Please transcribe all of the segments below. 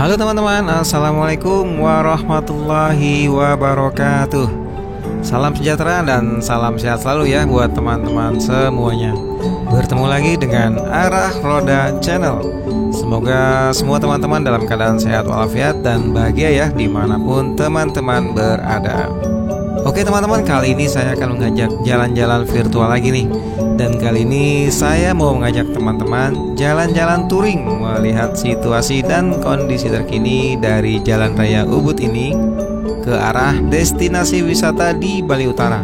Halo teman-teman, assalamualaikum warahmatullahi wabarakatuh. Salam sejahtera dan salam sehat selalu ya buat teman-teman semuanya. Bertemu lagi dengan Arah Roda Channel. Semoga semua teman-teman dalam keadaan sehat walafiat dan bahagia ya dimanapun teman-teman berada. Oke teman-teman, kali ini saya akan mengajak jalan-jalan virtual lagi nih. Dan kali ini saya mau mengajak teman-teman jalan-jalan touring, melihat situasi dan kondisi terkini dari Jalan Raya Ubud ini ke arah destinasi wisata di Bali Utara.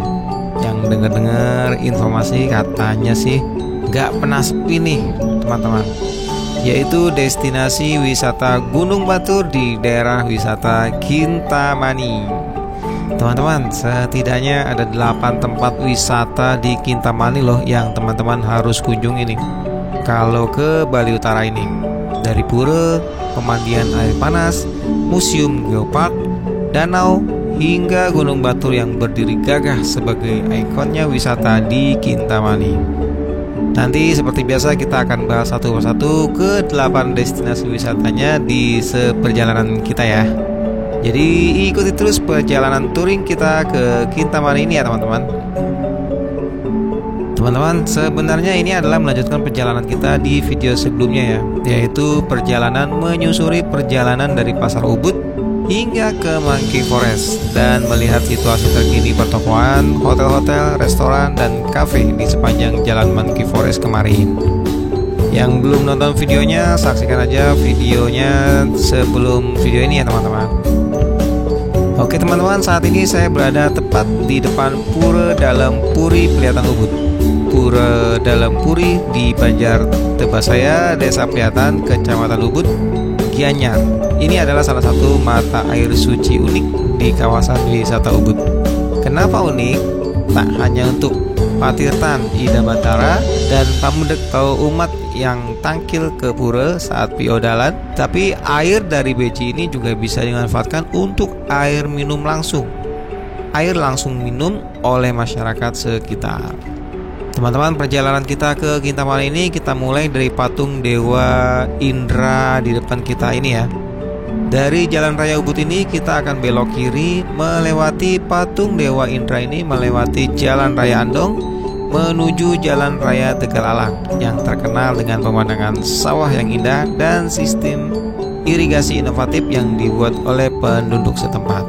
Yang dengar-dengar informasi katanya sih gak pernah sepi nih teman-teman, yaitu destinasi wisata Gunung Batur di daerah wisata Kintamani. Teman-teman, setidaknya ada 8 tempat wisata di Kintamani loh yang teman-teman harus kunjungi nih kalau ke Bali Utara ini. Dari pura, pemandian air panas, museum geopark, danau, hingga Gunung Batur yang berdiri gagah sebagai ikonnya wisata di Kintamani. Nanti seperti biasa kita akan bahas satu persatu ke 8 destinasi wisatanya di seperjalanan kita ya. Jadi ikuti terus perjalanan touring kita ke Kintamani ini ya teman-teman. Teman-teman, sebenarnya ini adalah melanjutkan perjalanan kita di video sebelumnya ya, yaitu perjalanan menyusuri perjalanan dari Pasar Ubud hingga ke Monkey Forest dan melihat situasi terkini pertokoan, hotel-hotel, restoran, dan kafe di sepanjang jalan Monkey Forest kemarin. Yang belum nonton videonya, saksikan aja videonya sebelum video ini ya teman-teman. Oke teman-teman, saat ini saya berada tepat di depan Pura Dalam Puri Pelihatan Ubud. Pura Dalam Puri di Banjar Tebasaya, Desa Pelihatan, Kecamatan Ubud, Gianyar. Ini adalah salah satu mata air suci unik di kawasan wisata Ubud. Kenapa unik? Tak hanya untuk patirtan Ida Batara dan pamudek atau umat yang tangkil ke pura saat piodalan, tapi air dari beji ini juga bisa dimanfaatkan untuk air minum langsung. Air langsung minum oleh masyarakat sekitar. Teman-teman, perjalanan kita ke Kintamani ini kita mulai dari patung Dewa Indra di depan kita ini ya. Dari Jalan Raya Ubud ini kita akan belok kiri melewati patung Dewa Indra ini, melewati Jalan Raya Andong menuju Jalan Raya Tegalalang yang terkenal dengan pemandangan sawah yang indah dan sistem irigasi inovatif yang dibuat oleh penduduk setempat.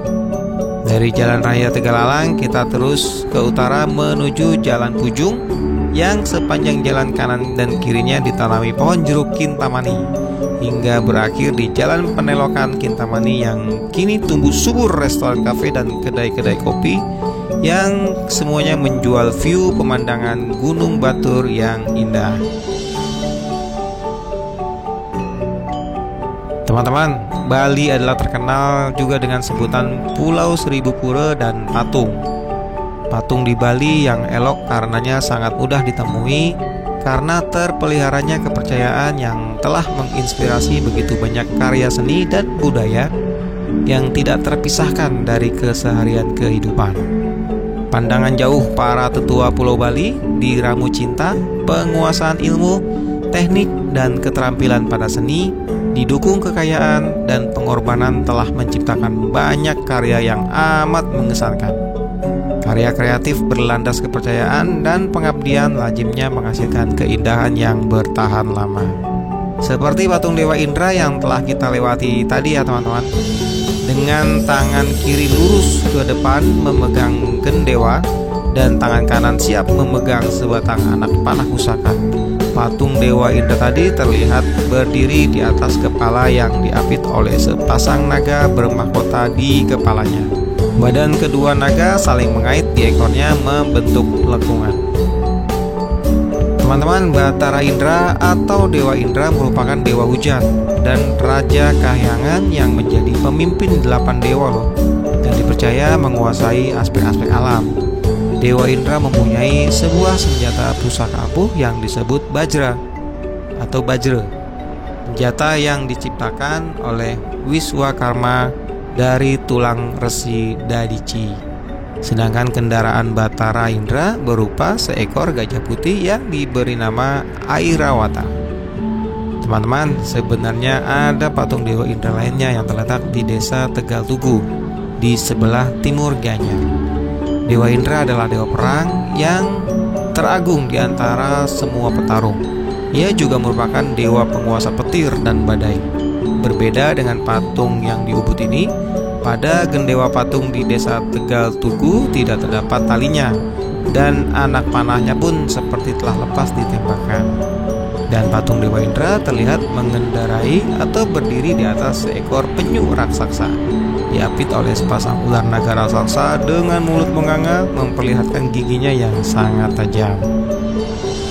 Dari Jalan Raya Tegalalang kita terus ke utara menuju Jalan Pujung yang sepanjang jalan kanan dan kirinya ditanami pohon jeruk Kintamani hingga berakhir di Jalan Penelokan Kintamani yang kini tumbuh subur restoran, kafe, dan kedai-kedai kopi yang semuanya menjual view pemandangan Gunung Batur yang indah. Teman-teman, Bali adalah terkenal juga dengan sebutan Pulau Seribu Pura dan Patung. Patung di Bali yang elok karenanya sangat mudah ditemui karena terpeliharanya kepercayaan yang telah menginspirasi begitu banyak karya seni dan budaya yang tidak terpisahkan dari keseharian kehidupan. Pandangan jauh para tetua Pulau Bali diramu cinta, penguasaan ilmu, teknik, dan keterampilan pada seni, didukung kekayaan dan pengorbanan telah menciptakan banyak karya yang amat mengesankan. Karya kreatif berlandas kepercayaan dan pengabdian lazimnya menghasilkan keindahan yang bertahan lama. Seperti patung Dewa Indra yang telah kita lewati tadi ya teman-teman. Dengan tangan kiri lurus ke depan memegang gendewa dan tangan kanan siap memegang sebatang anak panah pusaka, patung Dewa Indra tadi terlihat berdiri di atas kepala yang diapit oleh sepasang naga bermahkota di kepalanya. Badan kedua naga saling mengait di ekornya membentuk lekungan. Teman-teman, Batara Indra atau Dewa Indra merupakan dewa hujan dan raja kahyangan yang menjadi pemimpin 8 dewa loh, dan dipercaya menguasai aspek-aspek alam. Dewa Indra mempunyai sebuah senjata pusaka ampuh yang disebut Bajra atau Bajra, senjata yang diciptakan oleh Wiswakarma dari tulang resi Dadici. Sedangkan kendaraan Batara Indra berupa seekor gajah putih yang diberi nama Airawata. Teman-teman, sebenarnya ada patung Dewa Indra lainnya yang terletak di desa Tegal Tugu di sebelah timur Gianyar. Dewa Indra adalah dewa perang yang teragung di antara semua petarung. Ia juga merupakan dewa penguasa petir dan badai. Berbeda dengan patung yang di Ubud ini, pada gendewa patung di desa Tegal Tugu tidak terdapat talinya, dan anak panahnya pun seperti telah lepas ditembakkan. Dan patung Dewa Indra terlihat mengendarai atau berdiri di atas seekor penyu raksasa, diapit oleh sepasang ular naga raksasa dengan mulut menganga memperlihatkan giginya yang sangat tajam.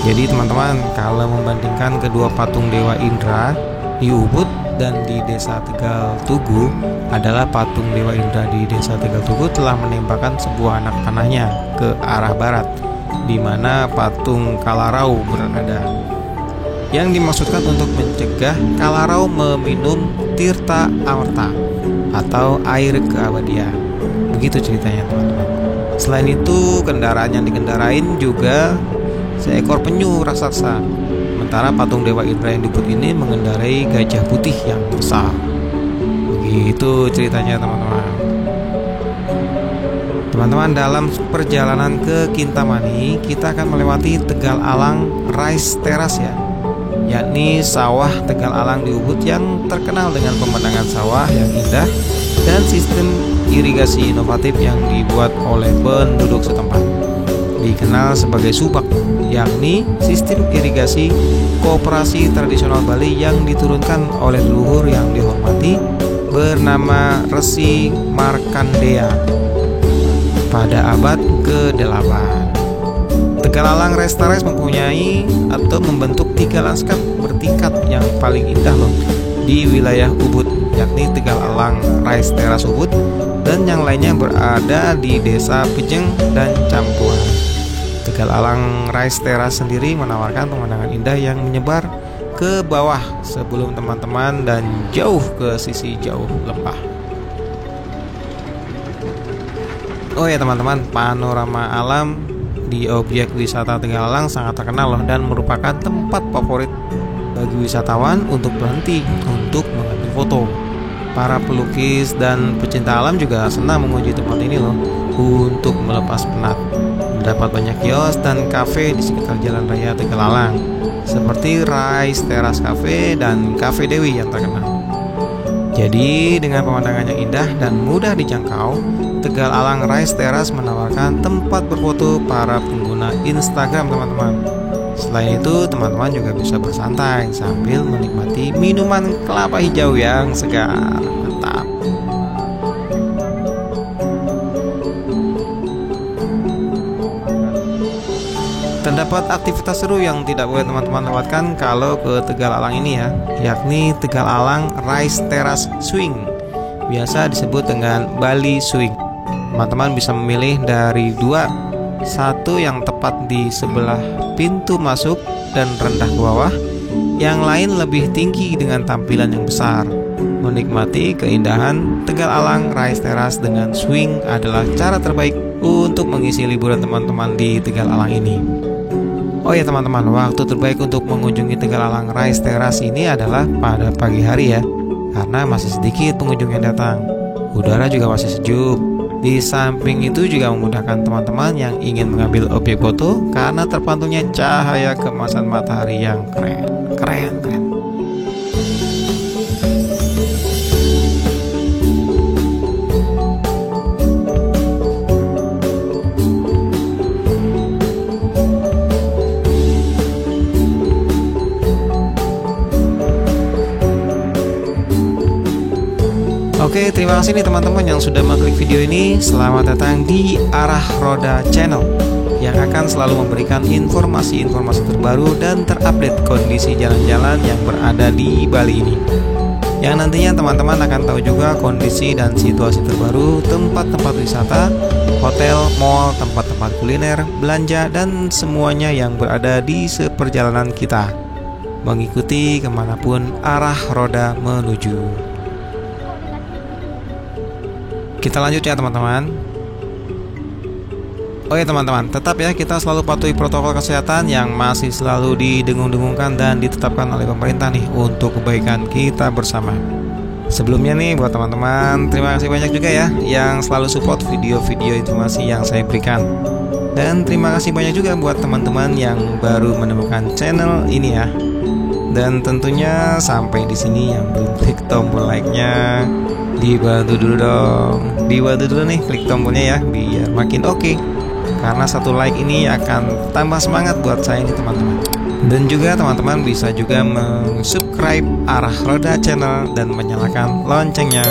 Jadi teman-teman, kalau membandingkan kedua patung Dewa Indra di Ubud dan di desa Tegal Tugu, adalah patung Dewa Indra di desa Tegal Tugu telah menembakkan sebuah anak panahnya ke arah barat, di mana patung Kalarau berada, yang dimaksudkan untuk mencegah Kalarau meminum tirta amerta atau air keabadian. Begitu ceritanya teman-teman. Selain itu, kendaraan yang digendarain juga seekor penyu raksasa. Sementara patung Dewa Indra yang dibuat ini mengendarai gajah putih yang besar. Begitu ceritanya teman-teman. Teman-teman, dalam perjalanan ke Kintamani, kita akan melewati Tegal Alang Rice Terrace ya, yakni sawah Tegal Alang di Ubud yang terkenal dengan pemandangan sawah yang indah dan sistem irigasi inovatif yang dibuat oleh penduduk setempat. Dikenal sebagai subak, yakni sistem irigasi koperasi tradisional Bali yang diturunkan oleh leluhur yang dihormati bernama Resi Markandeya pada abad ke-8. Tegal Alang Rice Terrace mempunyai atau membentuk 3 lanskap bertingkat yang paling indah loh di wilayah Ubud, yakni Tegal Alang Rice Terrace Ubud, dan yang lainnya berada di desa Pejeng dan Campuan. Tegal Alang Rice Terrace sendiri menawarkan pemandangan indah yang menyebar ke bawah sebelum teman-teman dan jauh ke sisi jauh lembah. Oh ya teman-teman, panorama alam di objek wisata Tegal Alang sangat terkenal loh, dan merupakan tempat favorit bagi wisatawan untuk berhenti untuk mengambil foto. Para pelukis dan pecinta alam juga senang mengunjungi tempat ini loh untuk melepas penat. Terdapat banyak kios dan kafe di sekitar jalan raya Tegal Alang, seperti Rice Terrace Cafe dan Cafe Dewi yang terkenal. Jadi dengan pemandangan yang indah dan mudah dijangkau, Tegal Alang Rice Terrace menawarkan tempat berfoto para pengguna Instagram teman-teman. Selain itu, teman-teman juga bisa bersantai sambil menikmati minuman kelapa hijau yang segar. Mantap. Terdapat aktivitas seru yang tidak boleh teman-teman lewatkan kalau ke Tegal Alang ini ya, yakni Tegal Alang Rice Terrace Swing, biasa disebut dengan Bali Swing. Teman-teman bisa memilih dari 2, satu yang tepat di sebelah pintu masuk dan rendah ke bawah, yang lain lebih tinggi dengan tampilan yang besar. Menikmati keindahan Tegal Alang Rice Terrace dengan swing adalah cara terbaik untuk mengisi liburan teman-teman di Tegal Alang ini. Oh ya teman-teman, waktu terbaik untuk mengunjungi Tegal Alang Rice Terrace ini adalah pada pagi hari ya, karena masih sedikit pengunjung yang datang. Udara juga masih sejuk. Di samping itu juga memudahkan teman-teman yang ingin mengambil objek foto karena terpantulnya cahaya kemasan matahari yang keren. Oke, terima kasih nih teman-teman yang sudah mengklik video ini. Selamat datang di Arah Roda Channel yang akan selalu memberikan informasi-informasi terbaru dan terupdate kondisi jalan-jalan yang berada di Bali ini. Yang nantinya teman-teman akan tahu juga kondisi dan situasi terbaru tempat-tempat wisata, hotel, mall, tempat-tempat kuliner, belanja, dan semuanya yang berada di seperjalanan kita mengikuti kemanapun arah roda menuju. Kita lanjut ya teman-teman. Oke teman-teman, tetap ya kita selalu patuhi protokol kesehatan yang masih selalu didengung-dengungkan dan ditetapkan oleh pemerintah nih untuk kebaikan kita bersama. Sebelumnya nih buat teman-teman, terima kasih banyak juga ya yang selalu support video-video informasi yang saya berikan. Dan terima kasih banyak juga buat teman-teman yang baru menemukan channel ini ya. Dan tentunya sampai di sini yang belum klik tombol like-nya, dibantu dulu dong. Dibantu dulu nih klik tombolnya ya biar makin oke. Karena satu like ini akan tambah semangat buat saya nih teman-teman. Dan juga teman-teman bisa juga subscribe Arah Roda Channel dan menyalakan loncengnya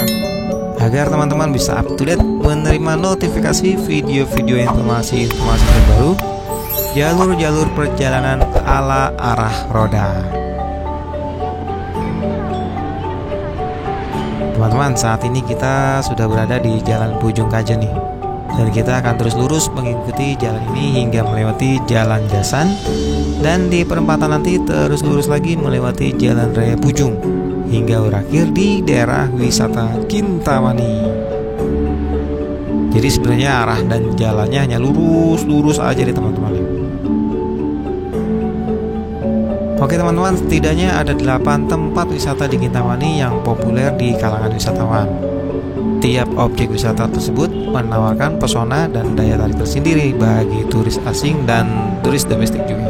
agar teman-teman bisa up to date menerima notifikasi video-video informasi-informasi terbaru jalur-jalur perjalanan ala Arah Roda. Teman-teman, saat ini kita sudah berada di Jalan Pujung Kajen nih. Dan kita akan terus lurus mengikuti jalan ini hingga melewati Jalan Jasan. Dan di perempatan nanti terus lurus lagi melewati Jalan Raya Pujung hingga berakhir di daerah wisata Kintamani. Jadi sebenarnya arah dan jalannya hanya lurus-lurus aja nih teman-teman. Oke teman-teman, setidaknya ada 8 tempat wisata di Kintamani yang populer di kalangan wisatawan. Tiap objek wisata tersebut menawarkan pesona dan daya tarik tersendiri bagi turis asing dan turis domestik juga.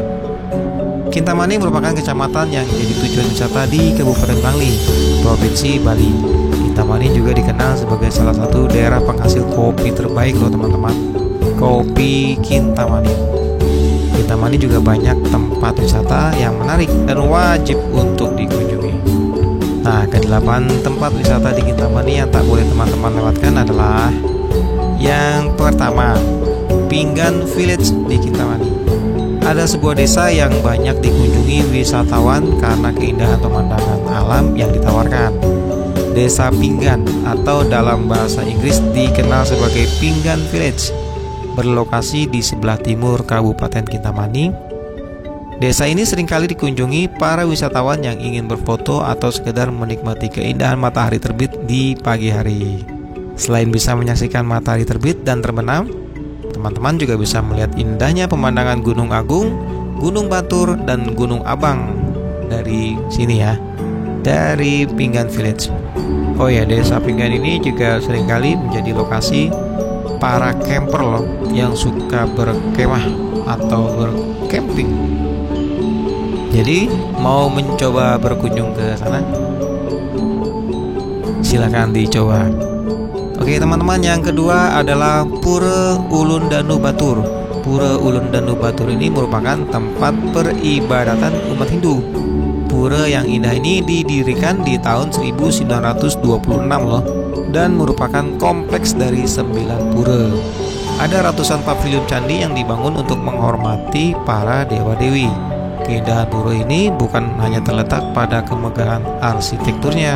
Kintamani merupakan kecamatan yang jadi tujuan wisata di Kabupaten Bangli, Provinsi Bali. Kintamani juga dikenal sebagai salah satu daerah penghasil kopi terbaik loh teman-teman. Kopi Kintamani. Kintamani juga banyak tempat wisata yang menarik dan wajib untuk dikunjungi. Nah, ke-8 tempat wisata di Kintamani yang tak boleh teman-teman lewatkan adalah yang pertama, Pinggan Village di Kintamani. Ada sebuah desa yang banyak dikunjungi wisatawan karena keindahan pemandangan alam yang ditawarkan. Desa Pinggan atau dalam bahasa Inggris dikenal sebagai Pinggan Village, berlokasi di sebelah timur Kabupaten Kintamani. Desa ini seringkali dikunjungi para wisatawan yang ingin berfoto atau sekedar menikmati keindahan matahari terbit di pagi hari. Selain bisa menyaksikan matahari terbit dan terbenam, teman-teman juga bisa melihat indahnya pemandangan Gunung Agung, Gunung Batur, dan Gunung Abang dari sini ya, dari Pinggan Village. Oh ya, desa Pinggan ini juga seringkali menjadi lokasi para camper loh yang suka berkemah atau bercamping. Jadi mau mencoba berkunjung ke sana? Silakan dicoba. Oke teman-teman, yang kedua adalah Pura Ulun Danu Batur. Pura Ulun Danu Batur ini merupakan tempat peribadatan umat Hindu. Pura yang indah ini didirikan di tahun 1926 loh, dan merupakan kompleks dari 9 pura. Ada ratusan pavilion candi yang dibangun untuk menghormati para dewa-dewi. Keindahan pura ini bukan hanya terletak pada kemegahan arsitekturnya,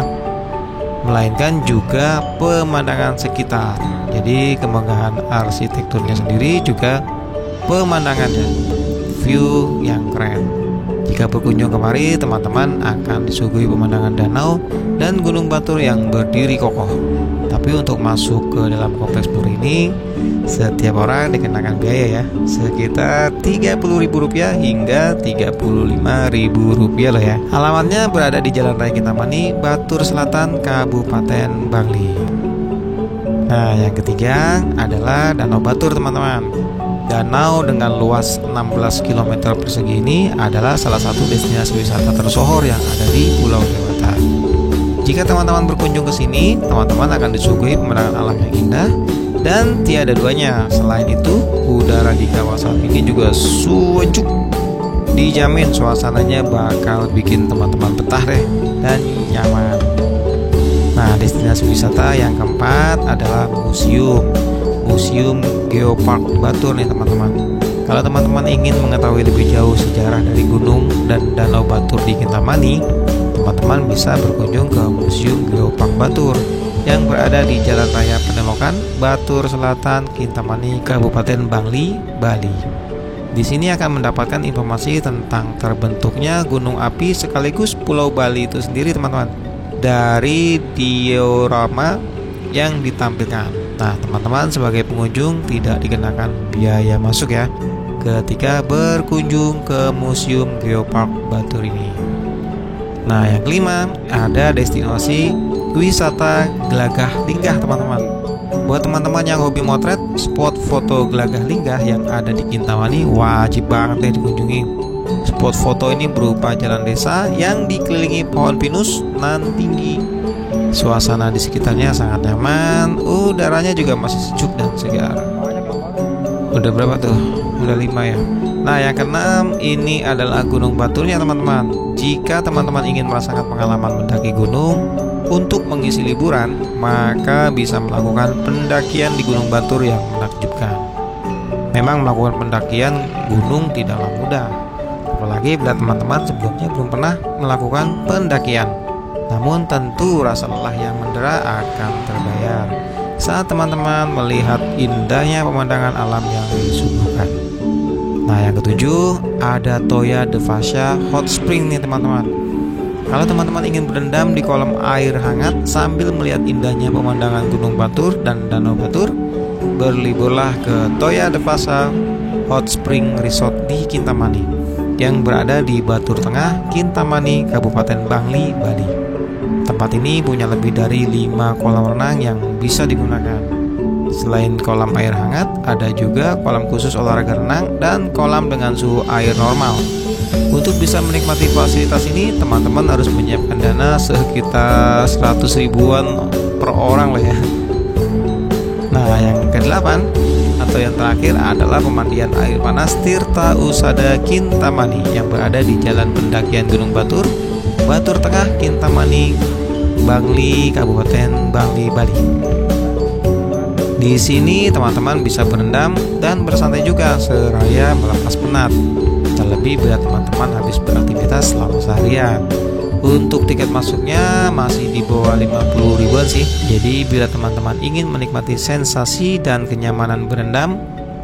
melainkan juga pemandangan sekitar. Jadi kemegahan arsitekturnya sendiri juga pemandangannya, view yang keren. Jika berkunjung kemari, teman-teman akan disuguhi pemandangan danau dan gunung batur yang berdiri kokoh. Tapi untuk masuk ke dalam kompleks pura ini, setiap orang dikenakan biaya ya, sekitar Rp30.000 hingga Rp35.000 loh ya. Alamatnya berada di Jalan Raya Kintamani, Batur Selatan, Kabupaten Bangli. Nah, yang ketiga adalah Danau Batur teman-teman. Danau dengan luas 16 km persegi ini adalah salah satu destinasi wisata tersohor yang ada di Pulau Dewata. Jika teman-teman berkunjung ke sini, teman-teman akan disuguhi pemandangan alam yang indah dan tiada duanya. Selain itu, udara di kawasan ini juga sejuk. Dijamin suasananya bakal bikin teman-teman betah deh dan nyaman. Nah, destinasi wisata yang keempat adalah Museum Geopark Batur nih teman-teman. Kalau teman-teman ingin mengetahui lebih jauh sejarah dari gunung dan danau Batur di Kintamani, teman-teman bisa berkunjung ke Museum Geopark Batur yang berada di Jalan Raya Penelokan, Batur Selatan, Kintamani, Kabupaten Bangli, Bali. Di sini akan mendapatkan informasi tentang terbentuknya gunung api sekaligus Pulau Bali itu sendiri teman-teman, dari diorama yang ditampilkan. Nah, teman-teman sebagai pengunjung tidak dikenakan biaya masuk ya ketika berkunjung ke Museum Geopark Batur ini. Nah, yang kelima, ada destinasi wisata Gelagah Linggah, teman-teman. Buat teman-teman yang hobi motret, spot foto Gelagah Linggah yang ada di Kintamani wajib banget deh dikunjungi. Spot foto ini berupa jalan desa yang dikelilingi pohon pinus nan tinggi. Suasana di sekitarnya sangat nyaman, udaranya juga masih sejuk dan segar. Udah berapa tuh? Udah 5 ya. Nah, yang keenam ini adalah Gunung Baturnya, teman-teman. Jika teman-teman ingin merasakan pengalaman mendaki gunung untuk mengisi liburan, maka bisa melakukan pendakian di Gunung Batur yang menakjubkan. Memang melakukan pendakian gunung tidaklah mudah, apalagi bila teman-teman sebelumnya belum pernah melakukan pendakian. Namun tentu rasa lelah yang mendera akan terbayar saat teman-teman melihat indahnya pemandangan alam yang disuguhkan. Nah, yang ketujuh ada Toya de Fascia Hot Spring nih, teman-teman. Kalau teman-teman ingin berendam di kolam air hangat sambil melihat indahnya pemandangan Gunung Batur dan Danau Batur, berliburlah ke Toya de Fascia Hot Spring Resort di Kintamani yang berada di Batur Tengah, Kintamani, Kabupaten Bangli, Bali. Tempat ini punya lebih dari 5 kolam renang yang bisa digunakan. Selain kolam air hangat, ada juga kolam khusus olahraga renang dan kolam dengan suhu air normal. Untuk bisa menikmati fasilitas ini, teman-teman harus menyiapkan dana sekitar 100 ribuan per orang lah ya. Nah, yang ke-8 atau yang terakhir adalah pemandian air panas Tirta Usada Kintamani yang berada di Jalan Pendakian Gunung Batur, Batur Tengah, Kintamani, Bangli, Kabupaten Bangli, Bali. Di sini teman-teman bisa berendam dan bersantai juga seraya melepas penat. Terlebih bila teman-teman habis beraktivitas selama seharian. Untuk tiket masuknya masih di bawah 50 ribuan sih. Jadi bila teman-teman ingin menikmati sensasi dan kenyamanan berendam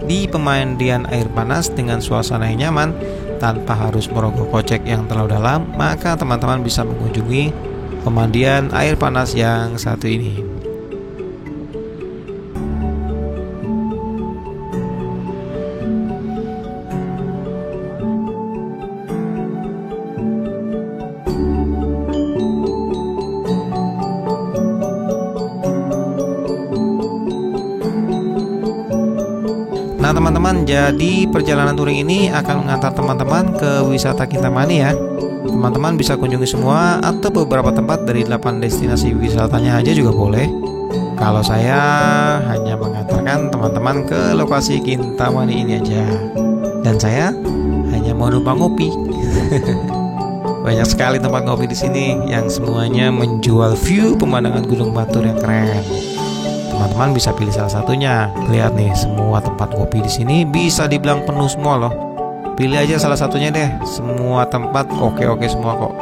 di pemandian air panas dengan suasana yang nyaman tanpa harus merogoh kocek yang terlalu dalam, maka teman-teman bisa mengunjungi pemandian air panas yang satu ini. Nah, teman-teman, jadi perjalanan touring ini akan mengantar teman-teman ke wisata Kintamani ya. Teman-teman bisa kunjungi semua atau beberapa tempat dari 8 destinasi wisatanya aja juga boleh. Kalau saya hanya mengantarkan teman-teman ke lokasi Kintamani ini aja. Dan saya hanya mau numpang ngopi. Banyak sekali tempat ngopi di sini yang semuanya menjual view pemandangan Gunung Batur yang keren. Teman-teman bisa pilih salah satunya. Lihat nih, semua tempat kopi di sini bisa dibilang penuh semua loh. Pilih aja salah satunya deh. Semua tempat oke-oke semua kok.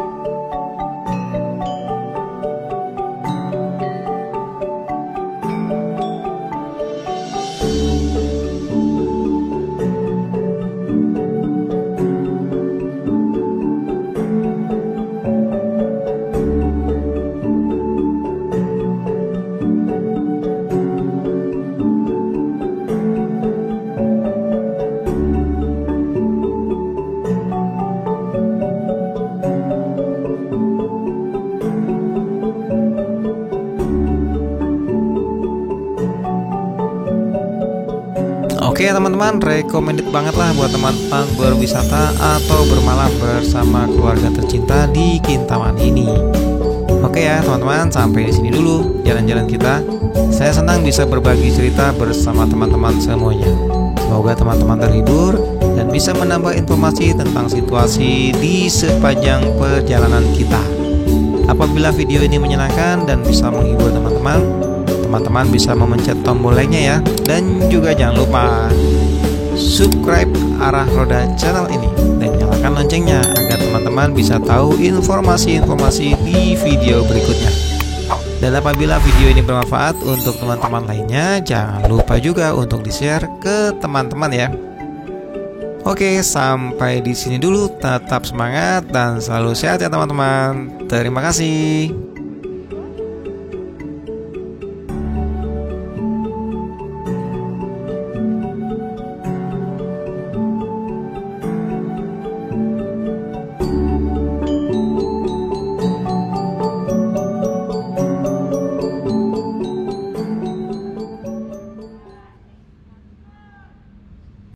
Oke teman-teman, recommended banget lah buat teman-teman berwisata atau bermalam bersama keluarga tercinta di Kintamani ini. Oke ya teman-teman, sampai di sini dulu jalan-jalan kita. Saya senang bisa berbagi cerita bersama teman-teman semuanya. Semoga teman-teman terhibur dan bisa menambah informasi tentang situasi di sepanjang perjalanan kita. Apabila video ini menyenangkan dan bisa menghibur teman-teman bisa memencet tombol like-nya ya. Dan juga jangan lupa subscribe Arah Roda channel ini dan nyalakan loncengnya agar teman-teman bisa tahu informasi-informasi di video berikutnya. Dan apabila video ini bermanfaat untuk teman-teman lainnya, jangan lupa juga untuk di-share ke teman-teman ya. Oke, sampai di sini dulu. Tetap semangat dan selalu sehat ya teman-teman. Terima kasih.